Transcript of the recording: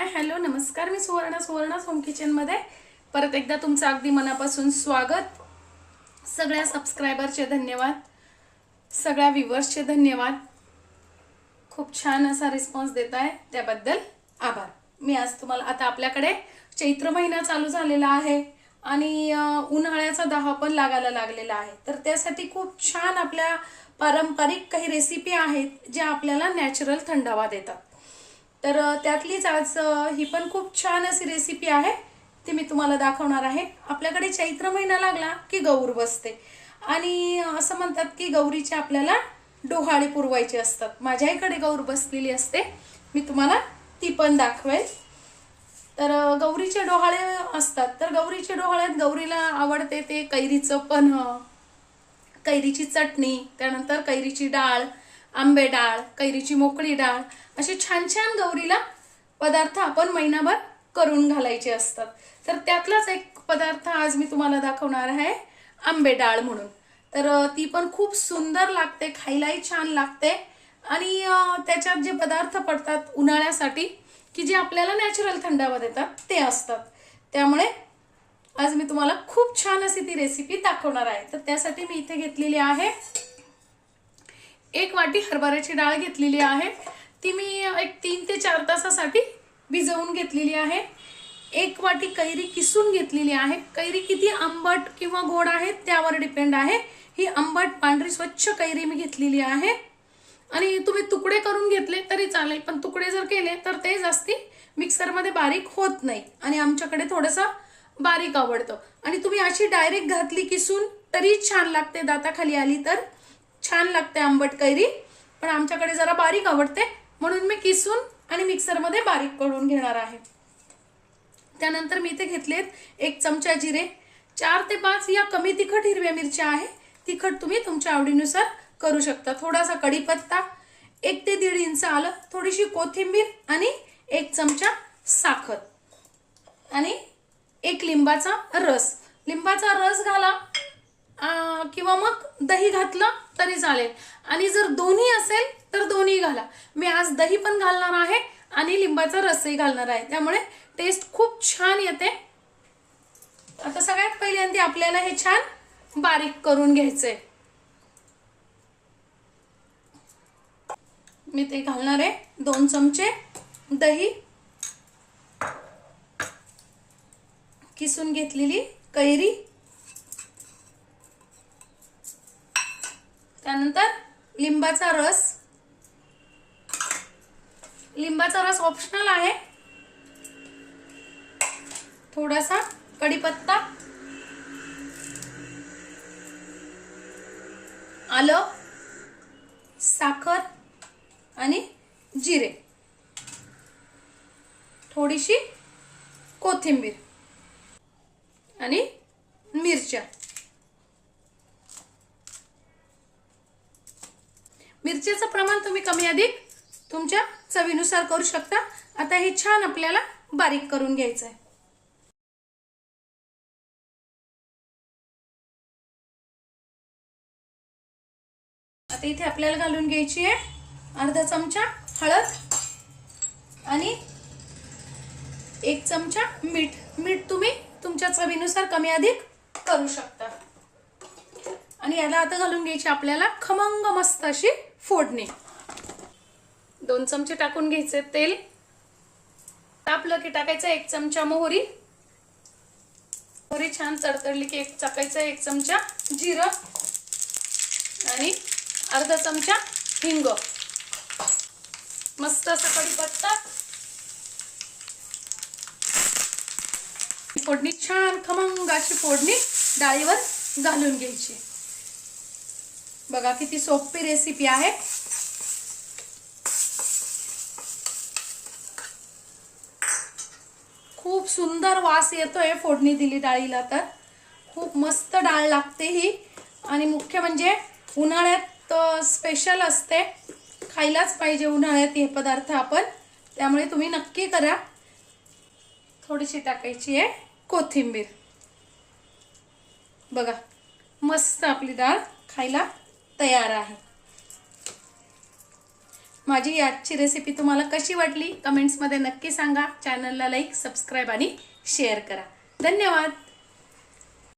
Hello नमस्कार, मी Suvarna home kitchen मध्ये परत एकदा तुमचं अगदी मनापासून स्वागत। सगळ्या सबस्क्रायबरचे धन्यवाद, सगळ्या व्ह्यूअर्सचे धन्यवाद। खूप छान असा रिस्पॉन्स देताय त्याबद्दल आभार। मी आज तुम्हाला आता आपल्याकडे चैत्र महिना चालू झालेला आहे आणि उन्हाळ्याचा दाह पण लागायला लागलेला आहे, तर त्यासाठी खूप छान आपल्या पारंपरिक काही रेसिपी आहेत ज्या आपल्याला नॅचरल थंडावा देतात। तर त्यातलीच आज ही पण खूप छान अशी रेसिपी आहे, ती मी तुम्हाला दाखवणार आहे। आपल्याकडे चैत्र महिना लागला की गौर बसते आणि असं म्हणतात की गौरीचे आपल्याला डोहाळे पुरवायचे असतात। माझ्याकडे गौर बसलेली असते, मी तुम्हाला ती पण दाखवेल। तर गौरीचे डोहाळे असतात, तर गौरीचे डोहाळ्यात गौरीला आवडते ते कैरीचं पन्ह, कैरीची चटणी, त्यानंतर कैरीची डाळ, आंबे डाळ, कैरीची मोकळी डाळ, असे छान छान गौरीला पदार्थ आपण महिनाभर करून घालायचे असतात। तर त्यातलाच एक पदार्थ आज मी तुम्हाला दाखवणार आहे, आंबे डाळ म्हणून। तर ती पण खूप सुंदर लागते, खायलाही छान लागते आणि त्याच्यात जे पदार्थ पडतात उन्हाळ्यासाठी की जे आपल्याला नॅचरल थंडावा देतात ते असतात। त्यामुळे आज मी तुम्हाला खूप छान अशी ती रेसिपी दाखवणार आहे। तर त्यासाठी मी इथे घेतलेली आहे 1 वाटी हरभऱ्याची डाळ घेतलेली आहे, ती मी एक 3 ते 4 तासासाठी भिजवून घेतलेली आहे। 1 वाटी कैरी किसून घेतलेली आहे। कैरी किती आंबट किंवा गोड आहे त्यावर डिपेंड आहे। ही आंबट पांढरी स्वच्छ कैरी मी घेतलेली आहे आणि तुम्ही तुकडे करून घेतले तरी चालेल, पण तुकडे जर केले तर ते जास्ती मिक्सर मध्ये बारीक होत नाही आणि आमच्याकडे थोडंसं बारीक आवडतं। आणि तुम्ही अशी डायरेक्ट घातली किसून तरी छान लागते, दाताखाली आली तर छान लागते आंबट कैरी, पण आमच्याकडे जरा बारीक आवडते म्हणून मी किसून आणि मिक्सर मध्ये बारीक करून घेणार आहे। त्यानंतर मी इथे घेतलेत 1 चमचा जिरे, 4 ते 5 या कमी तिखट हिरव्या मिरच्या आहे। तिखट तुम्ही तुमच्या आवडीनुसार करू शकता। थोडासा कढीपत्ता, 1 ते 1.5 इंच आलं, थोडीशी कोथिंबीर आणि 1 चमचा साखर आणि 1 लिंबाचा रस। लिंबाचा रस घाला किंवा मग दही घातलं तरी चालेल, आणि जर दोन्ही असेल तर दोन्ही घाला। मी आज दही पण घालणार आहे आणि लिंबाचा रसही घालणार आहे, त्यामुळे टेस्ट खूप छान येते। आता सगळ्यात पहिल्यांदा आपल्याला हे छान बारीक करून घ्यायचंय। मी ते घालणार आहे 2 चमचे दही, किसून घेतलेली कैरी, त्यानंतर लिंबाचा रस। लिंबाचा रस ऑप्शनल आहे। थोडासा कढीपत्ता, आलं, साखर आणि जिरे, थोडीशी कोथिंबीर आणि मिरच्या। मिरचीचं प्रमाण तुम्ही कमी अधिक तुमच्या चवीनुसार करू शकता। आता हे छान आपल्याला बारीक करून घ्यायचं आहे। आता इथे आपल्याला घालून घ्यायची आहे अर्धा चमचा हळद आणि 1 चमचा मीठ। मीठ तुम्ही तुमच्या चवीनुसार कमी अधिक करू शकता। आणि याला आता घालून घ्यायची आपल्याला खमंग मस्त अशी फोडणी। 2 चमचे टाकून घ्यायचे तेल, तापलं की टाकायचं 1 चमचा मोहरी, मोहरी छान तडतडली की टाकायचं 1 चमचा जिरं आणि अर्धा चमचा हिंग, मस्त असा कढीपत्ता, फोडणी छान खमंग अशी फोडणी डाळीवर घालून घ्यायची। बघा किती सोपी रेसिपी आहे। खूप सुंदर वास येतोय फोडणी दिली डाळीला, तर खूप मस्त डाळ लागते ही। आणि मुख्य म्हणजे उन्हाळ्यात स्पेशल असते, खायलाच पाहिजे उन्हाळ्यात हे पदार्थ आपण, त्यामुळे तुम्ही नक्की करा। थोडीशी टाकायची आहे कोथिंबीर। बघा मस्त आपली डाळ खायला तयार आहे। माझी आजची रेसिपी तुम्हाला कशी वाटली कमेंट्समध्ये नक्की सांगा. चॅनलला लाईक, सबस्क्राईब आणि शेअर करा. धन्यवाद.